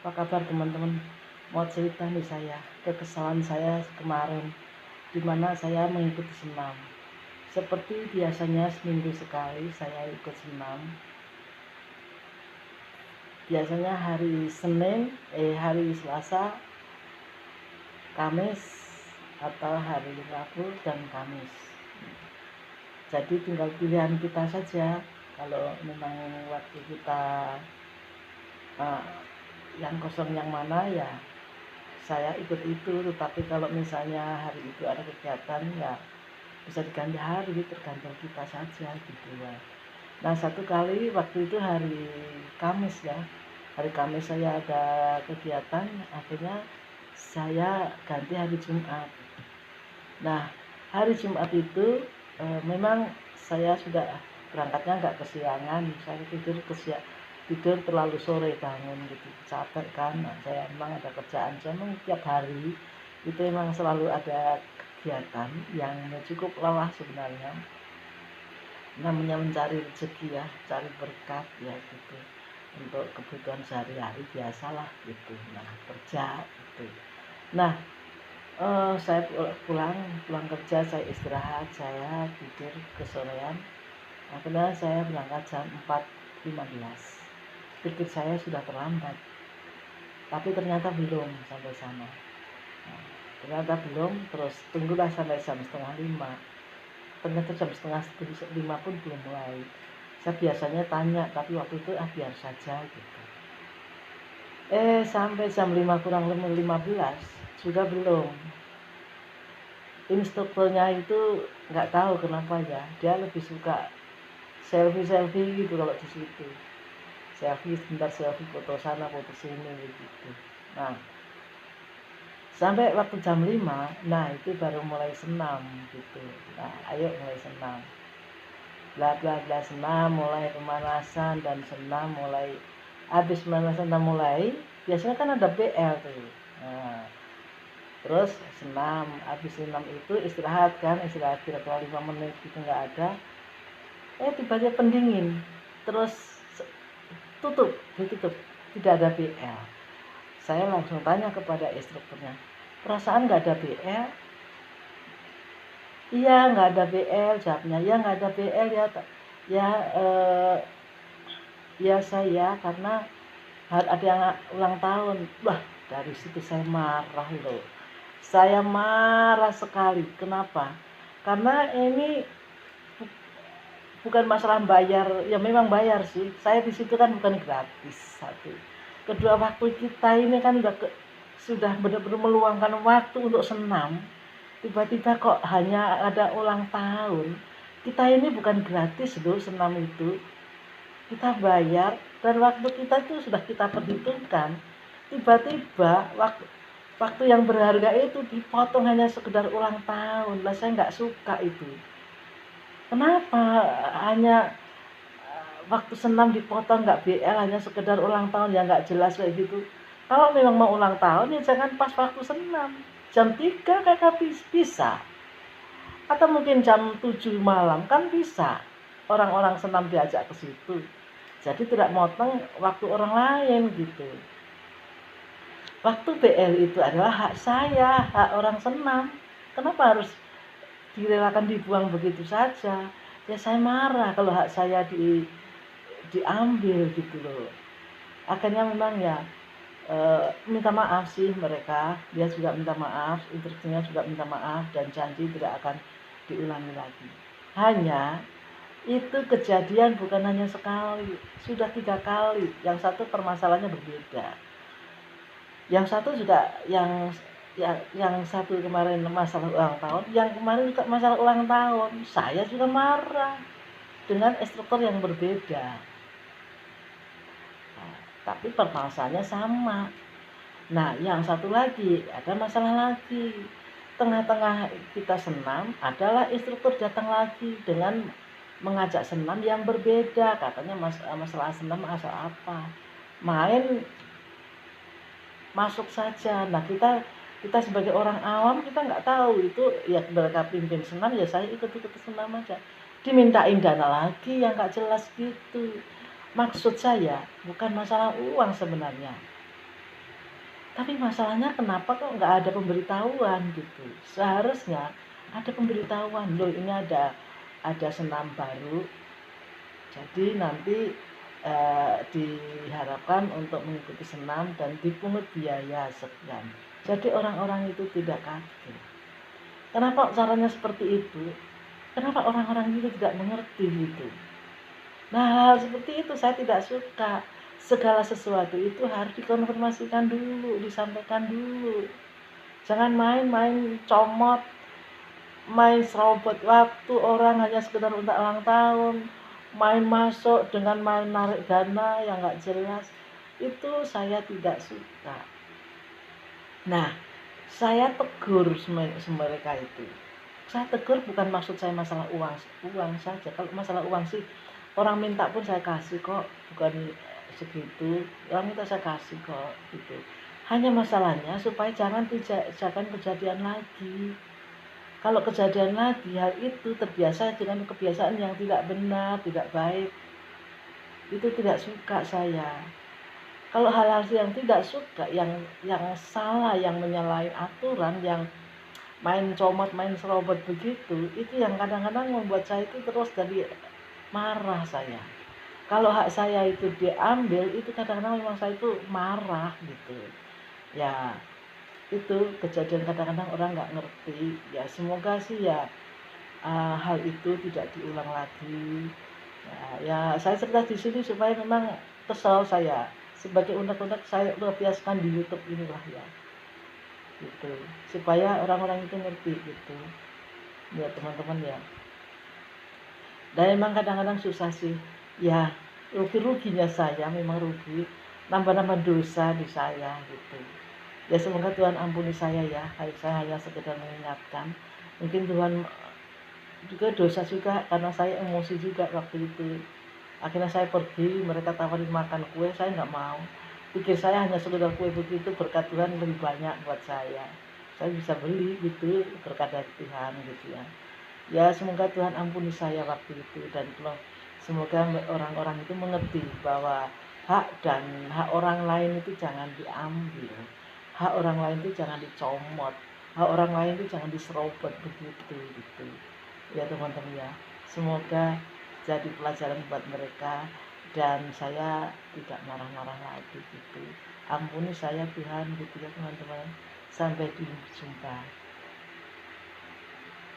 Apa kabar teman-teman? Mau cerita nih saya, kekesalan saya kemarin, di mana saya mengikuti senam. Seperti biasanya seminggu sekali saya ikut senam. Biasanya hari Selasa, Kamis, atau hari Rabu dan Kamis. Jadi tinggal pilihan kita saja. Kalau memang waktu kita uh, yang kosong yang mana ya saya ikut itu. Tetapi kalau misalnya hari itu ada kegiatan ya bisa diganti hari, tergantung kita saja gitu ya. Nah, satu kali waktu itu hari Kamis ya, hari Kamis saya ada kegiatan, akhirnya saya ganti hari Jumat. Nah, hari Jumat itu memang saya sudah berangkatnya nggak kesiangan, saya tidur terlalu sore bangun gitu, capek kan. Nah, saya memang ada kerjaan, saya memang tiap hari itu memang selalu ada kegiatan yang cukup lelah sebenarnya, namanya mencari rezeki ya, cari berkat ya gitu, untuk kebutuhan sehari-hari biasalah gitu. Nah, kerja gitu. Nah, saya pulang kerja, saya istirahat, saya tidur kesorean. Akhirnya saya berangkat jam 4.15. Pikir saya sudah terlambat, tapi ternyata belum sampai sana. Nah, ternyata belum, terus tunggulah sampai jam setengah 5. Ternyata jam setengah 5 pun belum mulai. Saya biasanya tanya, tapi waktu itu biar saja gitu. Sampai jam 5 kurang 15 juga belum. Instrukturnya itu nggak tahu kenapa ya, dia lebih suka selfie gitu kalau di situ. Selfie sebentar, selfie foto sana foto sini gitu. Nah, sampai waktu jam 5, nah itu baru mulai senam gitu. Nah, ayo mulai senam. Bla bla bla, senam, mulai pemanasan dan senam, mulai habis pemanasan dan mulai biasanya kan ada BL tuh. Nah, terus senam, habis senam itu istirahat kan, istirahat kira-kira 5 menit gitu nggak ada. Tiba-tiba pendingin, terus ditutup, tidak ada BL. Saya langsung tanya kepada instrukturnya, perasaan nggak ada BL? Iya nggak ada BL, jawabnya. Ya nggak ada BL ya, ya ya saya karena ada yang ulang tahun. Wah, dari situ saya marah loh. Saya marah sekali. Kenapa? Karena ini bukan masalah bayar, ya memang bayar sih. Saya di situ kan bukan gratis, satu. Kedua, waktu kita ini kan sudah benar-benar meluangkan waktu untuk senam. Tiba-tiba kok hanya ada ulang tahun. Kita ini bukan gratis loh senam itu. Kita bayar dan waktu kita itu sudah kita perhitungkan. Tiba-tiba waktu yang berharga itu dipotong hanya sekedar ulang tahun. Lah saya nggak suka itu. Kenapa hanya waktu senam dipotong, nggak BL, hanya sekedar ulang tahun yang nggak jelas kayak gitu. Kalau memang mau ulang tahun ya jangan pas waktu senam, jam 3 kakak bisa, atau mungkin jam 7 malam kan bisa. Orang-orang senam diajak ke situ, jadi tidak motong waktu orang lain gitu. Waktu BL itu adalah hak saya, hak orang senam. Kenapa harus direlakan dibuang begitu saja? Ya saya marah kalau hak saya diambil gitu loh. Akhirnya memang ya minta maaf sih mereka, dia juga minta maaf, instrukturnya juga minta maaf dan janji tidak akan diulangi lagi. Hanya itu kejadian bukan hanya sekali, sudah 3 kali. Yang satu permasalahannya berbeda, yang satu juga yang satu kemarin masalah ulang tahun, yang kemarin juga masalah ulang tahun. Saya juga marah dengan instruktur yang berbeda. Nah, tapi permasalahannya sama. Nah, yang satu lagi ada masalah lagi. Tengah-tengah kita senam, adalah instruktur datang lagi dengan mengajak senam yang berbeda. Katanya masalah senam masalah apa? Main masuk saja. Nah, kita sebagai orang awam kita nggak tahu itu, ya mereka pimpin senam ya saya ikut-ikut senam aja. Dimintain dana lagi yang nggak jelas gitu. Maksud saya bukan masalah uang sebenarnya. Tapi masalahnya kenapa kok nggak ada pemberitahuan gitu. Seharusnya ada pemberitahuan, loh ini ada senam baru, jadi nanti diharapkan untuk mengikuti senam dan dipungut biaya sekian. Jadi orang-orang itu tidak kaget. Kenapa caranya seperti itu? Kenapa orang-orang itu tidak mengerti gitu? Nah, hal seperti itu saya tidak suka. Segala sesuatu itu harus dikonfirmasikan dulu, disampaikan dulu. Jangan main-main comot, main serobot waktu orang hanya sekedar untuk ulang tahun, main masuk dengan main narik dana yang nggak jelas. Itu saya tidak suka. Nah, saya tegur mereka itu. Saya tegur bukan maksud saya masalah uang saja. Kalau masalah uang sih orang minta pun saya kasih kok, bukan segitu. Orang minta saya kasih kok gitu. Hanya masalahnya supaya jangan kejadian lagi. Kalau kejadian lagi hal itu terbiasa dengan kebiasaan yang tidak benar, tidak baik. Itu tidak suka saya. Kalau hal-hal yang tidak suka, yang salah, yang menyalahi aturan, yang main comot, main serobot begitu, itu yang kadang-kadang membuat saya itu terus jadi marah saya. Kalau hak saya itu diambil, itu kadang-kadang memang saya itu marah gitu. Ya, itu kejadian kadang-kadang orang nggak ngerti. Ya, semoga sih ya hal itu tidak diulang lagi. Ya saya cerita di sini supaya memang kesal saya. Sebagai unek-unek saya biasakan di YouTube inilah ya. Gitu. Supaya orang-orang itu ngerti gitu. Ya teman-teman ya. Dan memang kadang-kadang susah sih. Ya, ruginya saya memang rugi. Nambah-nambah dosa di saya gitu. Ya semoga Tuhan ampuni saya ya. Saya hanya sekedar mengingatkan. Mungkin Tuhan juga dosa juga karena saya emosi juga waktu itu. Akhirnya saya pergi, mereka tawarin makan kue, saya nggak mau. Pikir saya hanya sekedar kue begitu, berkat Tuhan lebih banyak buat saya. Saya bisa beli gitu, berkat dari Tuhan gitu ya. Ya semoga Tuhan ampuni saya waktu itu, dan semoga orang-orang itu mengerti bahwa hak orang lain itu jangan diambil. Hak orang lain itu jangan dicomot. Hak orang lain itu jangan diserobot begitu gitu. Ya teman-teman ya. Semoga jadi pelajaran buat mereka dan saya tidak marah-marah lagi gitu. Ampuni saya Tuhan gitu ya teman-teman. Sampai jumpa.